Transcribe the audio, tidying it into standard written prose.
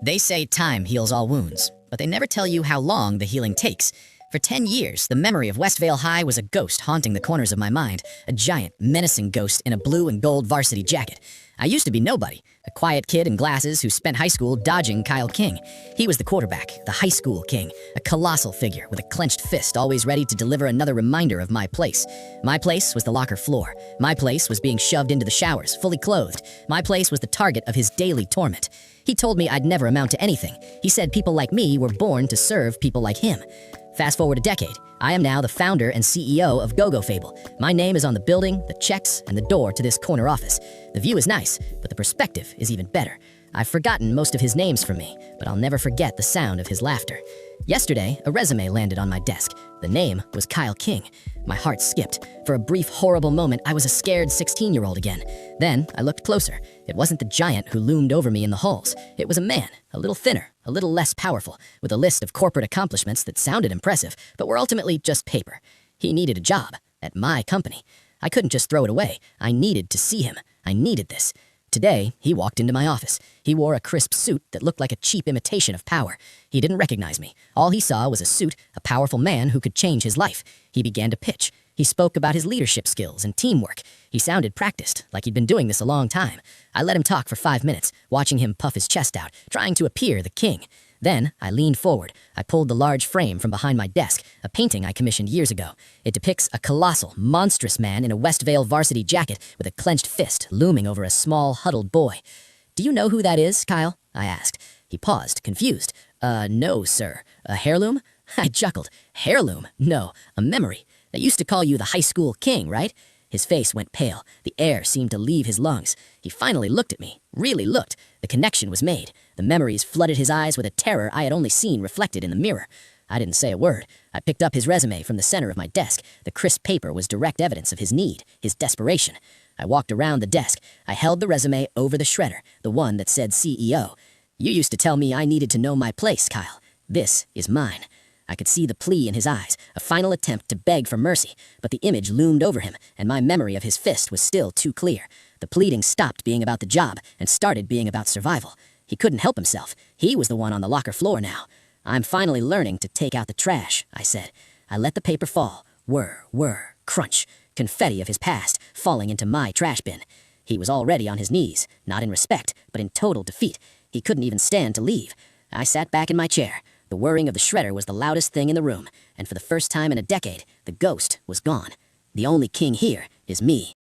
They say time heals all wounds, but they never tell you how long the healing takes. For 10 years, the memory of Westvale High was a ghost haunting the corners of my mind, a giant, menacing ghost in a blue and gold varsity jacket. I used to be nobody, a quiet kid in glasses who spent high school dodging Kyle King. He was the quarterback, the high school king, a colossal figure with a clenched fist always ready to deliver another reminder of my place. My place was the locker floor. My place was being shoved into the showers, fully clothed. My place was the target of his daily torment. He told me I'd never amount to anything. He said people like me were born to serve people like him. Fast forward a decade, I am now the founder and CEO of GoGo Fable. My name is on the building, the checks, and the door to this corner office. The view is nice, but the perspective is even better. I've forgotten most of his names from me, but I'll never forget the sound of his laughter. Yesterday, a resume landed on my desk. The name was Kyle King. My heart skipped. For a brief, horrible moment, I was a scared 16-year-old again. Then I looked closer. It wasn't the giant who loomed over me in the halls. It was a man, a little thinner, a little less powerful, with a list of corporate accomplishments that sounded impressive, but were ultimately just paper. He needed a job at my company. I couldn't just throw it away. I needed to see him. I needed this. Today, he walked into my office. He wore a crisp suit that looked like a cheap imitation of power. He didn't recognize me. All he saw was a suit, a powerful man who could change his life. He began to pitch. He spoke about his leadership skills and teamwork. He sounded practiced, like he'd been doing this a long time. I let him talk for 5 minutes, watching him puff his chest out, trying to appear the king. Then, I leaned forward. I pulled the large frame from behind my desk, a painting I commissioned years ago. It depicts a colossal, monstrous man in a Westvale varsity jacket with a clenched fist looming over a small, huddled boy. "Do you know who that is, Kyle?" I asked. He paused, confused. No, sir. A heirloom?" I chuckled. "Heirloom? No, a memory. They used to call you the high school king, right?" His face went pale. The air seemed to leave his lungs. He finally looked at me. Really looked. The connection was made. The memories flooded his eyes with a terror I had only seen reflected in the mirror. I didn't say a word. I picked up his resume from the center of my desk. The crisp paper was direct evidence of his need, his desperation. I walked around the desk. I held the resume over the shredder, the one that said CEO. "You used to tell me I needed to know my place, Kyle. This is mine." I could see the plea in his eyes, a final attempt to beg for mercy, but the image loomed over him, and my memory of his fist was still too clear. The pleading stopped being about the job and started being about survival. He couldn't help himself. He was the one on the locker floor now. "I'm finally learning to take out the trash," I said. I let the paper fall. Whir, crunch. Confetti of his past falling into my trash bin. He was already on his knees, not in respect, but in total defeat. He couldn't even stand to leave. I sat back in my chair. The whirring of the shredder was the loudest thing in the room, and for the first time in a decade, the ghost was gone. The only king here is me.